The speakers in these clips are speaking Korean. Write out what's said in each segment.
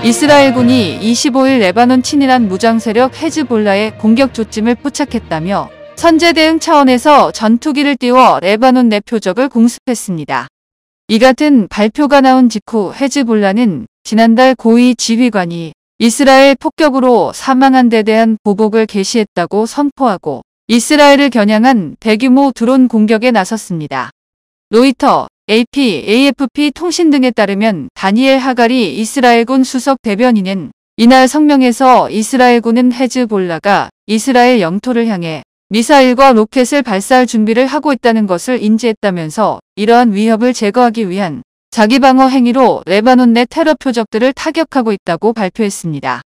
이스라엘군이 25일 레바논 친이란 무장세력 헤즈볼라의 공격 조짐을 포착했다며 선제 대응 차원에서 전투기를 띄워 레바논 내 표적을 공습했습니다. 이 같은 발표가 나온 직후 헤즈볼라는 지난달 고위 지휘관이 이스라엘 폭격으로 사망한 데 대한 보복을 개시했다고 선포하고 이스라엘을 겨냥한 대규모 드론 공격에 나섰습니다. 로이터, AP, AFP 통신 등에 따르면 다니엘 하가리 이스라엘군 수석 대변인은 이날 성명에서 이스라엘군은 헤즈볼라가 이스라엘 영토를 향해 미사일과 로켓을 발사할 준비를 하고 있다는 것을 인지했다면서 이러한 위협을 제거하기 위한 자기방어 행위로 레바논 내 테러 표적들을 타격하고 있다고 발표했습니다.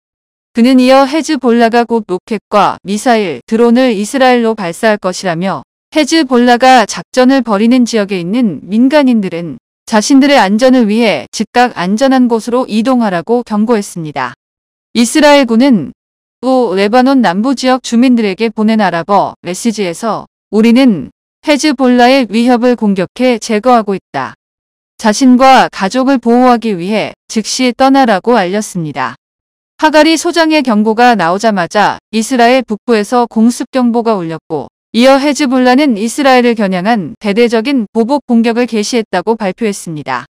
그는 이어 헤즈볼라가 곧 로켓과 미사일, 드론을 이스라엘로 발사할 것이라며 헤즈볼라가 작전을 벌이는 지역에 있는 민간인들은 자신들의 안전을 위해 즉각 안전한 곳으로 이동하라고 경고했습니다. 이스라엘군은 또 레바논 남부 지역 주민들에게 보낸 아랍어 메시지에서 우리는 헤즈볼라의 위협을 공격해 제거하고 있다. 자신과 가족을 보호하기 위해 즉시 떠나라고 알렸습니다. 하가리 소장의 경고가 나오자마자 이스라엘 북부에서 공습 경보가 울렸고 이어 헤즈볼라는 이스라엘을 겨냥한 대대적인 보복 공격을 개시했다고 발표했습니다.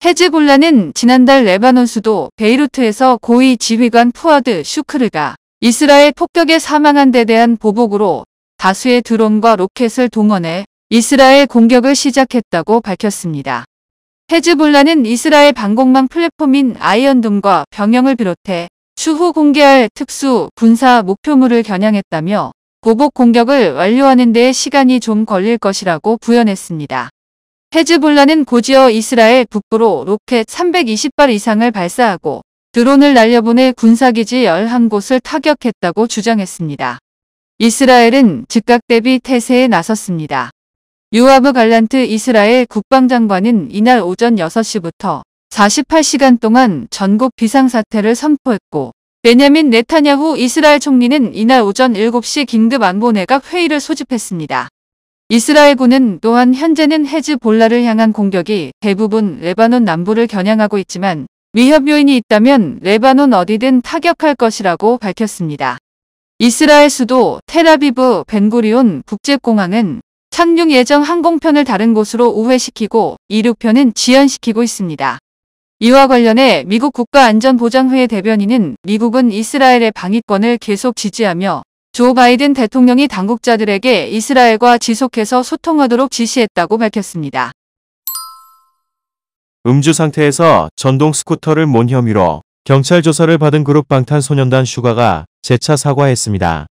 헤즈볼라는 지난달 레바논 수도 베이루트에서 고위 지휘관 푸아드 슈크르가 이스라엘 폭격에 사망한 데 대한 보복으로 다수의 드론과 로켓을 동원해 이스라엘 공격을 시작했다고 밝혔습니다. 헤즈볼라는 이스라엘 방공망 플랫폼인 아이언돔과 병영을 비롯해 추후 공개할 특수 군사 목표물을 겨냥했다며 보복 공격을 완료하는 데 시간이 좀 걸릴 것이라고 부연했습니다. 헤즈볼라는 곧이어 이스라엘 북부로 로켓 320발 이상을 발사하고 드론을 날려보내 군사기지 11곳을 타격했다고 주장했습니다. 이스라엘은 즉각 대비 태세에 나섰습니다. 요아브 갈란트 이스라엘 국방장관은 이날 오전 6시부터 48시간 동안 전국 비상사태를 선포했고 베냐민 네타냐후 이스라엘 총리는 이날 오전 7시 긴급 안보내각 회의를 소집했습니다. 이스라엘군은 또한 현재는 헤즈볼라를 향한 공격이 대부분 레바논 남부를 겨냥하고 있지만 위협 요인이 있다면 레바논 어디든 타격할 것이라고 밝혔습니다. 이스라엘 수도 텔아비브 벤구리온 국제공항은 착륙 예정 항공편을 다른 곳으로 우회시키고 이륙편은 지연시키고 있습니다. 이와 관련해 미국 국가안전보장회의 대변인은 미국은 이스라엘의 방위권을 계속 지지하며 조 바이든 대통령이 당국자들에게 이스라엘과 지속해서 소통하도록 지시했다고 밝혔습니다. 음주 상태에서 전동 스쿠터를 몬 혐의로 경찰 조사를 받은 그룹 방탄소년단 슈가가 재차 사과했습니다.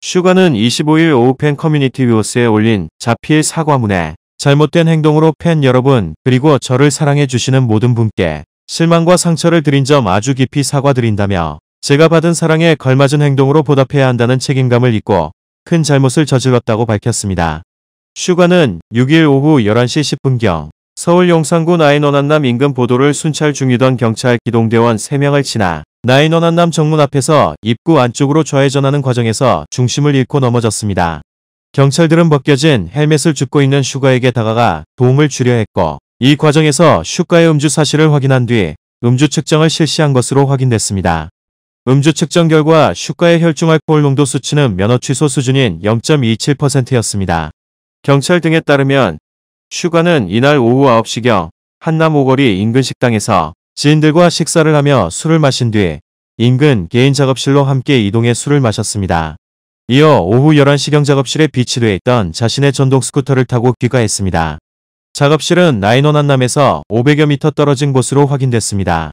슈가는 25일 오후 팬 커뮤니티 뷰어스에 올린 자필 사과문에 잘못된 행동으로 팬 여러분 그리고 저를 사랑해 주시는 모든 분께 실망과 상처를 드린 점 아주 깊이 사과드린다며 제가 받은 사랑에 걸맞은 행동으로 보답해야 한다는 책임감을 잊고 큰 잘못을 저질렀다고 밝혔습니다. 슈가는 6일 오후 11시 10분경 서울 용산구 나인원한남 인근 보도를 순찰 중이던 경찰 기동대원 3명을 지나 나인원한남 정문 앞에서 입구 안쪽으로 좌회전하는 과정에서 중심을 잃고 넘어졌습니다. 경찰들은 벗겨진 헬멧을 줍고 있는 슈가에게 다가가 도움을 주려 했고 이 과정에서 슈가의 음주 사실을 확인한 뒤 음주 측정을 실시한 것으로 확인됐습니다. 음주 측정 결과 슈가의 혈중 알코올 농도 수치는 면허 취소 수준인 0.27%였습니다. 경찰 등에 따르면 슈가는 이날 오후 9시경 한남 오거리 인근 식당에서 지인들과 식사를 하며 술을 마신 뒤 인근 개인 작업실로 함께 이동해 술을 마셨습니다. 이어 오후 11시경 작업실에 비치돼 있던 자신의 전동 스쿠터를 타고 귀가했습니다. 작업실은 나인원한남에서 500여 미터 떨어진 곳으로 확인됐습니다.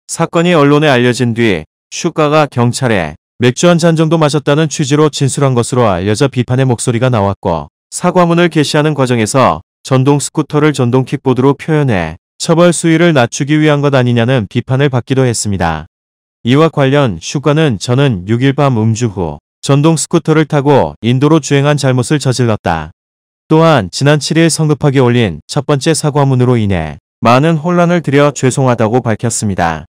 사건이 언론에 알려진 뒤 슈가가 경찰에 맥주 한 잔 정도 마셨다는 취지로 진술한 것으로 알려져 비판의 목소리가 나왔고 사과문을 게시하는 과정에서 전동 스쿠터를 전동 킥보드로 표현해 처벌 수위를 낮추기 위한 것 아니냐는 비판을 받기도 했습니다. 이와 관련 슈가는 저는 6일 밤 음주 후 전동 스쿠터를 타고 인도로 주행한 잘못을 저질렀다. 또한 지난 7일 성급하게 올린 첫 번째 사과문으로 인해 많은 혼란을 드려 죄송하다고 밝혔습니다.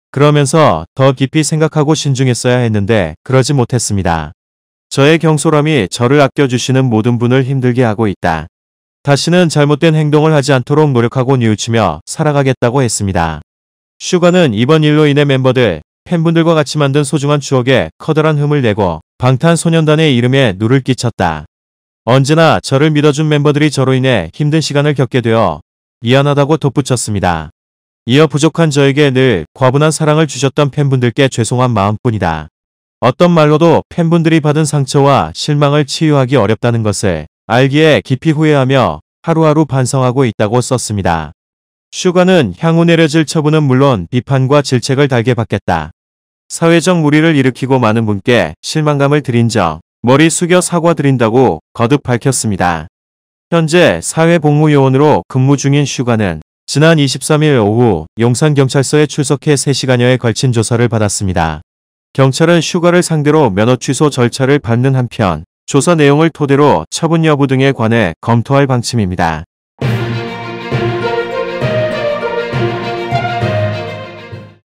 그러면서 더 깊이 생각하고 신중했어야 했는데 그러지 못했습니다. 저의 경솔함이 저를 아껴주시는 모든 분을 힘들게 하고 있다. 다시는 잘못된 행동을 하지 않도록 노력하고 뉘우치며 살아가겠다고 했습니다. 슈가는 이번 일로 인해 멤버들, 팬분들과 같이 만든 소중한 추억에 커다란 흠을 내고 방탄소년단의 이름에 누를 끼쳤다. 언제나 저를 믿어준 멤버들이 저로 인해 힘든 시간을 겪게 되어 미안하다고 덧붙였습니다. 이어 부족한 저에게 늘 과분한 사랑을 주셨던 팬분들께 죄송한 마음뿐이다. 어떤 말로도 팬분들이 받은 상처와 실망을 치유하기 어렵다는 것을 알기에 깊이 후회하며 하루하루 반성하고 있다고 썼습니다. 슈가는 향후 내려질 처분은 물론 비판과 질책을 달게 받겠다. 사회적 물의를 일으키고 많은 분께 실망감을 드린 점 머리 숙여 사과드린다고 거듭 밝혔습니다. 현재 사회복무요원으로 근무 중인 슈가는 지난 23일 오후 용산경찰서에 출석해 3시간여에 걸친 조사를 받았습니다. 경찰은 슈가를 상대로 면허 취소 절차를 밟는 한편 조사 내용을 토대로 처분 여부 등에 관해 검토할 방침입니다.